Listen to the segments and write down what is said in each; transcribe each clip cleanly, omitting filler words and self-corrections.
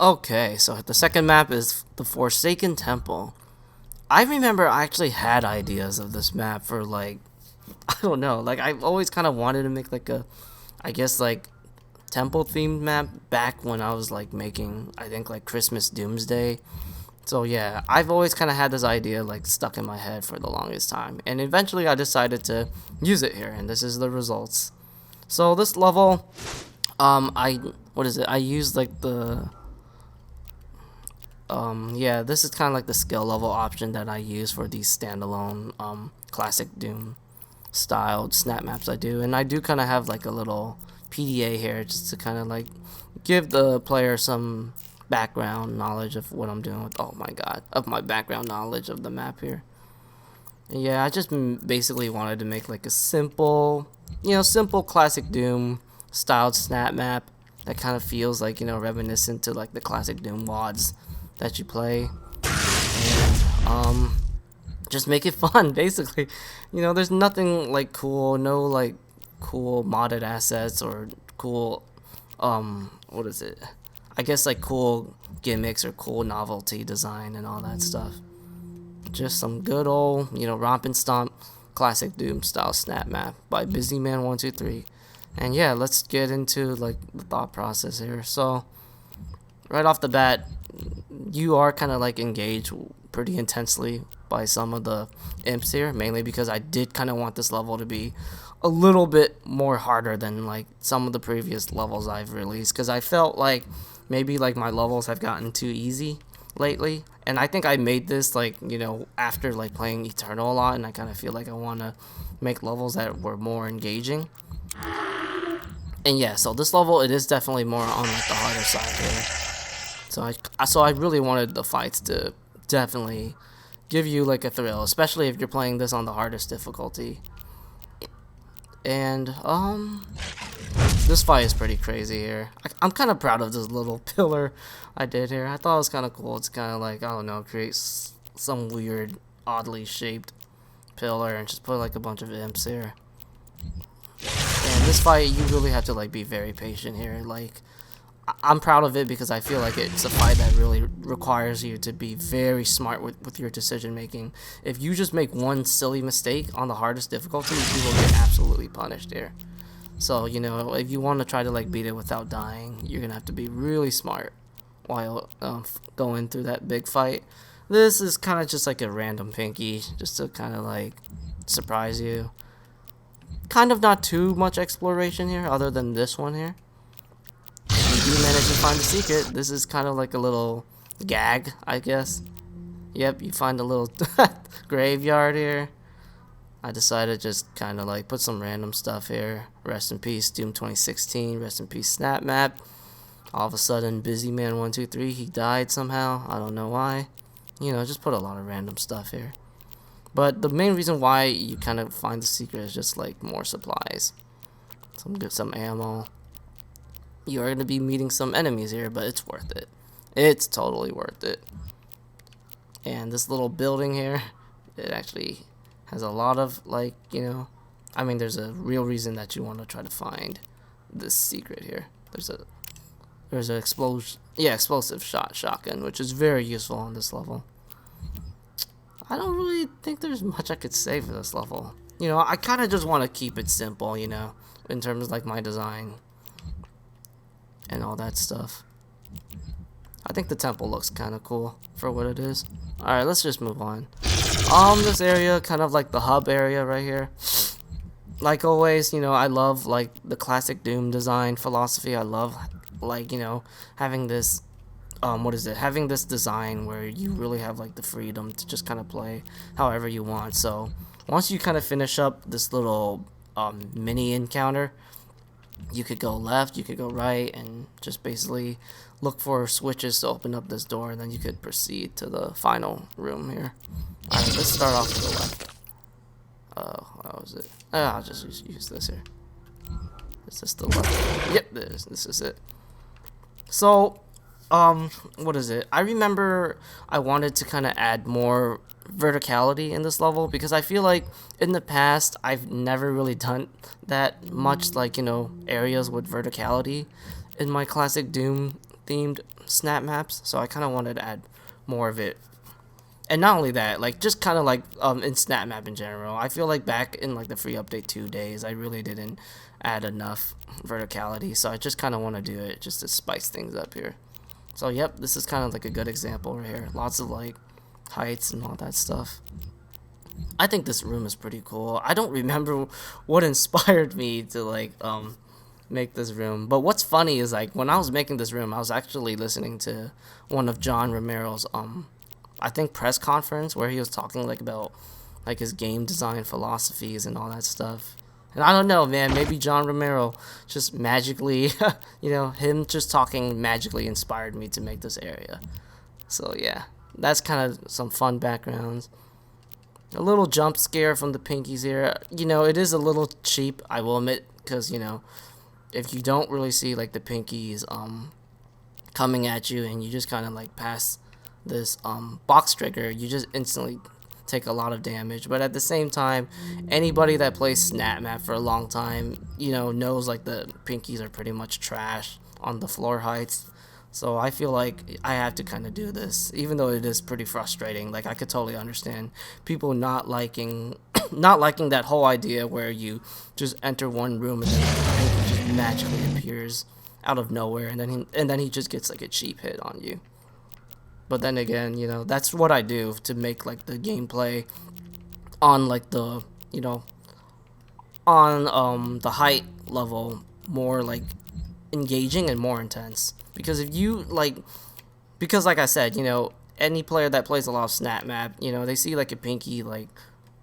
Okay, so the second map is the Forsaken Temple. I remember I actually had ideas of this map for like I don't know, like I've always kind of wanted to make like a I guess like temple themed map back when I was like making I think like Christmas Doomsday. So yeah, I've always kind of had this idea like stuck in my head for the longest time, and eventually I decided to use it here, and this is the results. So this level, I what is it? I used like the yeah, this is kind of like the skill level option that I use for these standalone classic Doom styled snap maps I do, and I do kind of have like a little PDA here just to kind of like give the player some background knowledge of what I'm doing with oh my god of my background knowledge of the map here. And yeah, I just basically wanted to make like a simple, simple classic Doom styled snap map that kind of feels like reminiscent to like the classic Doom WODs that you play, and just make it fun basically. There's nothing like cool, no like cool modded assets or cool what is it, I guess like cool gimmicks or cool novelty design and all that stuff. Just some good old romp and stomp classic Doom style snap map by Busyman123. And yeah, let's get into like the thought process here. So right off the bat, you are kind of like engaged pretty intensely by some of the imps here, mainly because I did kind of want this level to be a little bit more harder than like some of the previous levels I've released, because I felt like maybe like my levels have gotten too easy lately, and I think I made this like after like playing Eternal a lot, and I kind of feel like I want to make levels that were more engaging. And yeah, so this level, it is definitely more on like the harder side here. So I really wanted the fights to definitely give you like a thrill, especially if you're playing this on the hardest difficulty. And this fight is pretty crazy here. I'm kind of proud of this little pillar I did here. I thought it was kind of cool. It's kind of like, I don't know, create some weird, oddly shaped pillar and just put like a bunch of imps here. And this fight, you really have to like be very patient here. Like, I'm proud of it because I feel like it's a fight that really requires you to be very smart with your decision making. If you just make one silly mistake on the hardest difficulty, you will get absolutely punished here. So, if you want to try to like beat it without dying, you're gonna have to be really smart while going through that big fight. This is kind of just like a random pinky, just to kind of like surprise you. Kind of not too much exploration here, other than this one here. If you do manage to find the secret, this is kind of like a little gag, I guess. Yep, you find a little graveyard here. I decided to just kind of like put some random stuff here. Rest in peace, Doom 2016. Rest in peace, SnapMap. All of a sudden, Busyman123, he died somehow. I don't know why. Just put a lot of random stuff here. But the main reason why you kind of find the secret is just like more supplies. Some ammo. You are going to be meeting some enemies here, but it's worth it. It's totally worth it. And this little building here, it actually has a lot of like, I mean, there's a real reason that you want to try to find this secret here. There's an explosive shotgun, which is very useful on this level. I don't really think there's much I could say for this level. I kind of just want to keep it simple, in terms of like my design and all that stuff. I think the temple looks kind of cool for what it is. Alright, let's just move on. This area, kind of like the hub area right here. Like always, I love like the classic Doom design philosophy. I love like, having this having this design where you really have like the freedom to just kind of play however you want. So once you kind of finish up this little mini encounter, you could go left, you could go right, and just basically look for switches to open up this door, and then you could proceed to the final room here. Alright, let's start off with the left. What was it? I'll just use this here. Is this the left? Yep, this is it. So, what is it? I remember I wanted to kind of add more verticality in this level, because I feel like in the past I've never really done that much, like areas with verticality in my classic Doom themed snap maps, so I kind of wanted to add more of it. And not only that, like just kind of like in SnapMap in general, I feel like back in like the free update 2 days, I really didn't add enough verticality, so I just kind of want to do it just to spice things up here. So yep, this is kind of like a good example right here. Lots of like heights and all that stuff. I think this room is pretty cool. I don't remember what inspired me to like make this room, but what's funny is like when I was making this room, I was actually listening to one of John Romero's I think press conference where he was talking like about like his game design philosophies and all that stuff. And I don't know, man, maybe John Romero just magically, you know, him just talking magically inspired me to make this area. So yeah, that's kind of some fun backgrounds. A little jump scare from the pinkies here. You know, it is a little cheap, I will admit, because, you know, if you don't really see like the pinkies coming at you and you just kind of like pass this box trigger, you just instantly take a lot of damage. But at the same time, anybody that plays SnapMap for a long time, you know, knows like the pinkies are pretty much trash on the floor heights. So I feel like I have to kind of do this, even though it is pretty frustrating. Like I could totally understand people not liking that whole idea where you just enter one room and then the pinky just magically appears out of nowhere, and then he just gets like a cheap hit on you. But then again, you know, that's what I do to make like the gameplay on like the, you know, on the height level more like engaging and more intense. Because if you like, because like I said, you know, any player that plays a lot of SnapMap, you know, they see like a pinky like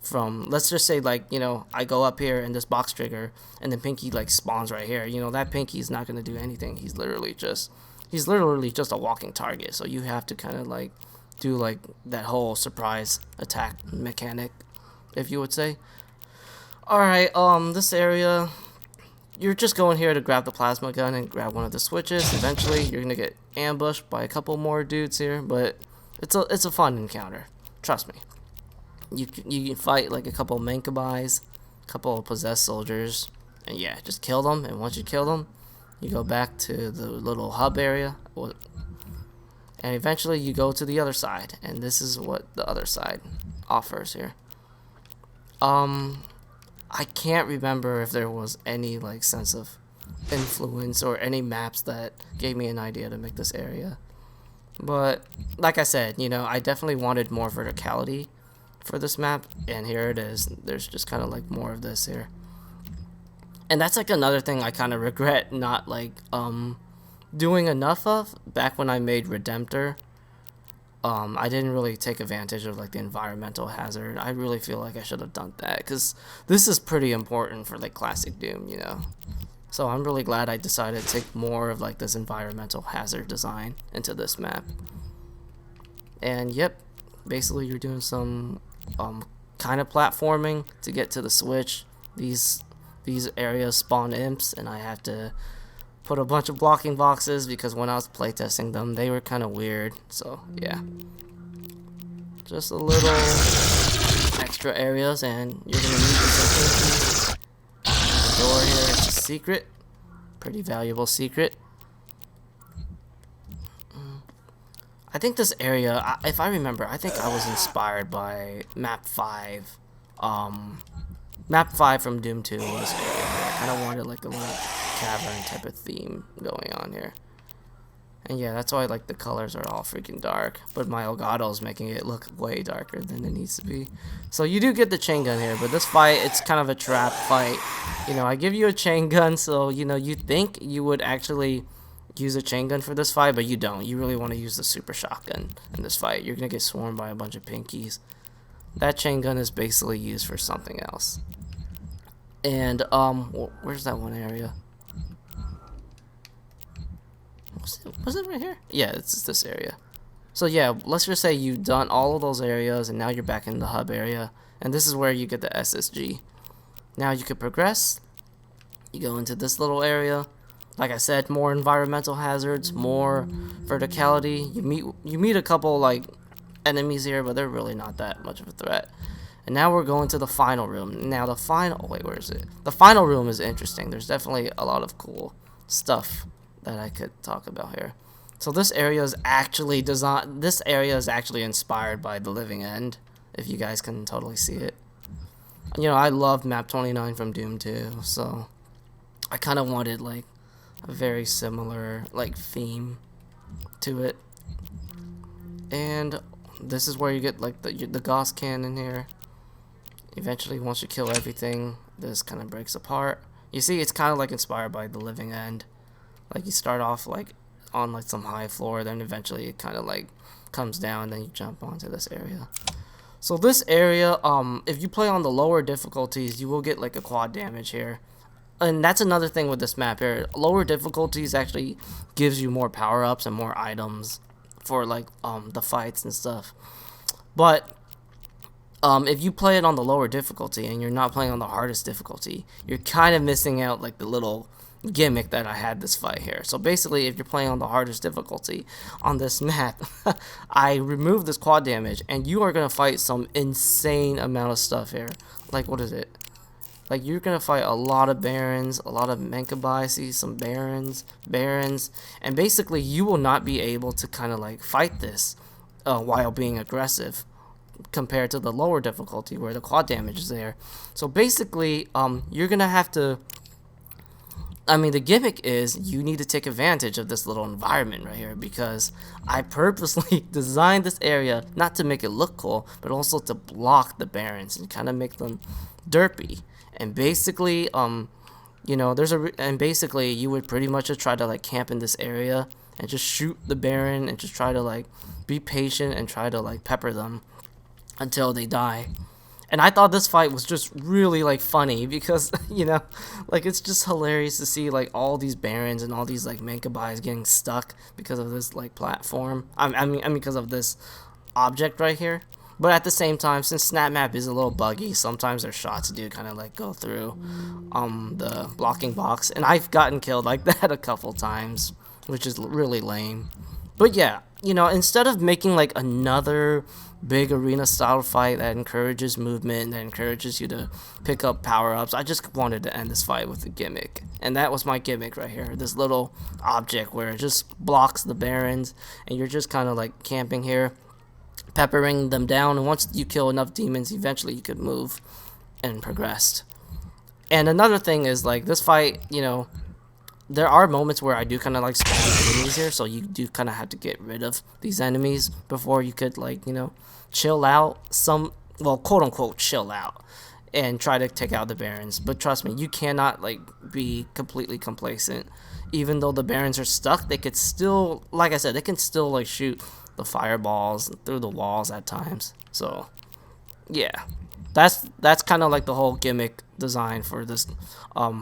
from, let's just say like, you know, I go up here and this box trigger and the pinky like spawns right here. You know, that pinky is not going to do anything. He's literally just a walking target. So you have to kind of like do like that whole surprise attack mechanic, if you would say. Alright, this area, you're just going here to grab the plasma gun and grab one of the switches. Eventually, you're gonna get ambushed by a couple more dudes here, but it's a fun encounter. Trust me. You can fight like a couple Mankabais, a couple possessed soldiers, and yeah, just kill them. And once you kill them, you go back to the little hub area, and eventually you go to the other side. And this is what the other side offers here. I can't remember if there was any like sense of influence or any maps that gave me an idea to make this area. But like I said, you know, I definitely wanted more verticality for this map, and here it is. There's just kind of like more of this here. And that's like another thing I kind of regret not like doing enough of back when I made Redemptor. I didn't really take advantage of like the environmental hazard. I really feel like I should have done that, because this is pretty important for like classic Doom, you know. So I'm really glad I decided to take more of like this environmental hazard design into this map. And yep, basically you're doing some kind of platforming to get to the switch. These areas spawn imps, and I have to put a bunch of blocking boxes because when I was playtesting them, they were kind of weird. So yeah, just a little extra areas, and you're gonna need this. The door here is a secret, pretty valuable secret. I think this area, if I remember, I think I was inspired by map 5. Map 5 from Doom 2 in this area. I kind of wanted like a little cavern type of theme going on here. And yeah, that's why like the colors are all freaking dark. But my Elgato is making it look way darker than it needs to be. So you do get the chain gun here, but this fight, it's kind of a trap fight. You know, I give you a chain gun, so you know, you think you would actually use a chain gun for this fight, but you don't. You really want to use the super shotgun in this fight. You're gonna get swarmed by a bunch of pinkies. That chain gun is basically used for something else. And where's that one area? Was it right here? Yeah, it's this area. So yeah, let's just say you've done all of those areas, and now you're back in the hub area, and this is where you get the SSG. Now you could progress. You go into this little area. Like I said, more environmental hazards, more verticality. You meet a couple like enemies here, but they're really not that much of a threat. And now we're going to the final room. Now the final, wait, where is it? The final room is interesting. There's definitely a lot of cool stuff that I could talk about here. So this area is actually designed. This area is actually inspired by The Living End, if you guys can totally see it. You know, I love Map 29 from Doom 2, so I kind of wanted like a very similar like theme to it. And this is where you get like the Gauss cannon here. Eventually, once you kill everything, this kind of breaks apart. You see, it's kind of like inspired by The Living End. Like you start off like on like some high floor, then eventually it kind of like comes down, then you jump onto this area. So this area, if you play on the lower difficulties, you will get like a quad damage here. And that's another thing with this map here. Lower difficulties actually gives you more power-ups and more items for like the fights and stuff. But if you play it on the lower difficulty and you're not playing on the hardest difficulty, you're kind of missing out like the little gimmick that I had this fight here. So basically, if you're playing on the hardest difficulty on this map, I removed this quad damage, and you are gonna fight some insane amount of stuff here. Like, what is it? Like, you're gonna fight a lot of barons, a lot of Menkabai, see some barons, and basically you will not be able to kind of like fight this while being aggressive compared to the lower difficulty where the quad damage is there. So basically, you're gonna have to. I mean, the gimmick is you need to take advantage of this little environment right here, because I purposely designed this area not to make it look cool, but also to block the barons and kind of make them derpy. And basically, you know, basically you would pretty much just try to like camp in this area and just shoot the baron and just try to like be patient and try to like pepper them until they die. And I thought this fight was just really like funny because, you know, like it's just hilarious to see like all these barons and all these like Menkabais getting stuck because of this like platform. I mean because of this object right here. But at the same time, since SnapMap is a little buggy, sometimes their shots do kind of like go through the blocking box, and I've gotten killed like that a couple times, which is really lame. But yeah, you know, instead of making like another big arena style fight that encourages movement, that encourages you to pick up power-ups, I just wanted to end this fight with a gimmick. And that was my gimmick right here, this little object where it just blocks the barons, and you're just kind of like camping here, peppering them down, and once you kill enough demons, eventually you could move and progress. And another thing is, like, this fight, you know, there are moments where I do kind of like spawn enemies here, so you do kind of have to get rid of these enemies before you could, like, you know, chill out well, quote unquote chill out and try to take out the barons. But trust me, you cannot like be completely complacent. Even though the barons are stuck, they could still, like I said, they can still like shoot the fireballs through the walls at times. So yeah, that's kind of like the whole gimmick design for this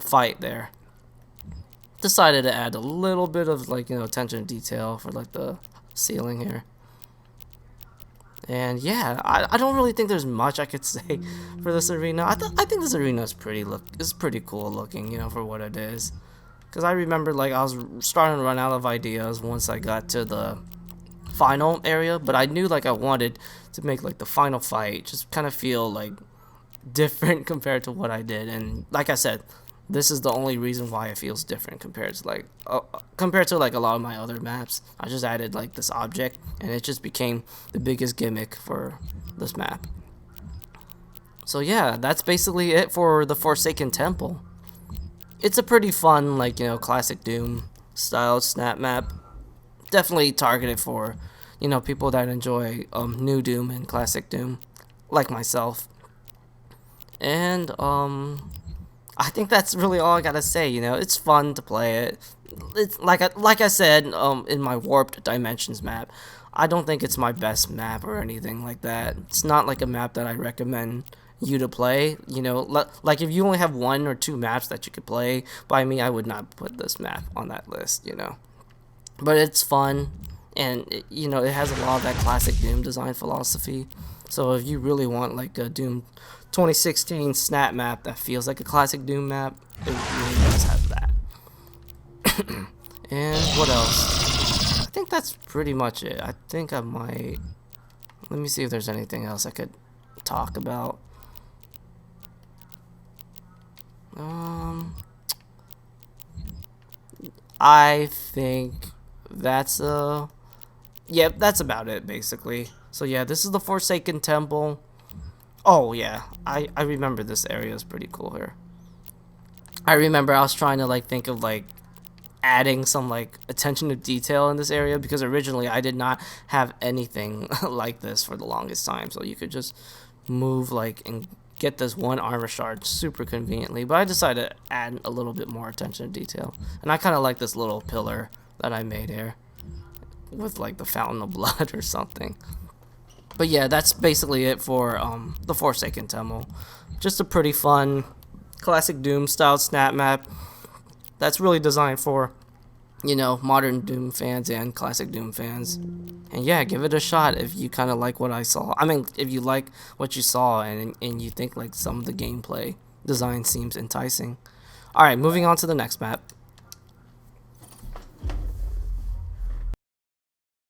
fight there. Decided to add a little bit of like, you know, attention to detail for like the ceiling here. And yeah, I don't really think there's much I could say for this arena. I think this arena is pretty cool looking, you know, for what it is. Cause I remember like I was starting to run out of ideas once I got to the final area, but I knew like I wanted to make like the final fight just kind of feel like different compared to what I did. And like I said, this is the only reason why it feels different compared to like a lot of my other maps. I just added like this object, and it just became the biggest gimmick for this map. So yeah, that's basically it for the Forsaken Temple. It's a pretty fun, like, you know, classic Doom style snap map. Definitely targeted for, you know, people that enjoy new Doom and classic Doom, like myself. And I think that's really all I gotta say. You know, it's fun to play it. It's like I said in my Warped Dimensions map, I don't think it's my best map or anything like that. It's not like a map that I recommend you to play. You know, like if you only have 1 or 2 maps that you could play by me, I would not put this map on that list. You know, but it's fun, and it, you know, it has a lot of that classic Doom design philosophy. So if you really want like a Doom 2016 snap map that feels like a classic Doom map, it really does have that. And what else? I think that's pretty much it. I think I might... Let me see if there's anything else I could talk about. I think that's yeah, that's about it basically. So yeah, this is the Forsaken Temple. Oh yeah, I remember this area is pretty cool here. I remember I was trying to like think of like adding some like attention to detail in this area, because originally I did not have anything like this for the longest time. So you could just move like and get this one armor shard super conveniently, but I decided to add a little bit more attention to detail, and I kind of like this little pillar that I made here with like the fountain of blood or something. But yeah, that's basically it for the Forsaken Temple. Just a pretty fun classic Doom style snap map that's really designed for, you know, modern Doom fans and classic Doom fans. And yeah, give it a shot if you kind of like what I saw. I mean, if you like what you saw and you think like some of the gameplay design seems enticing. Alright, moving on to the next map.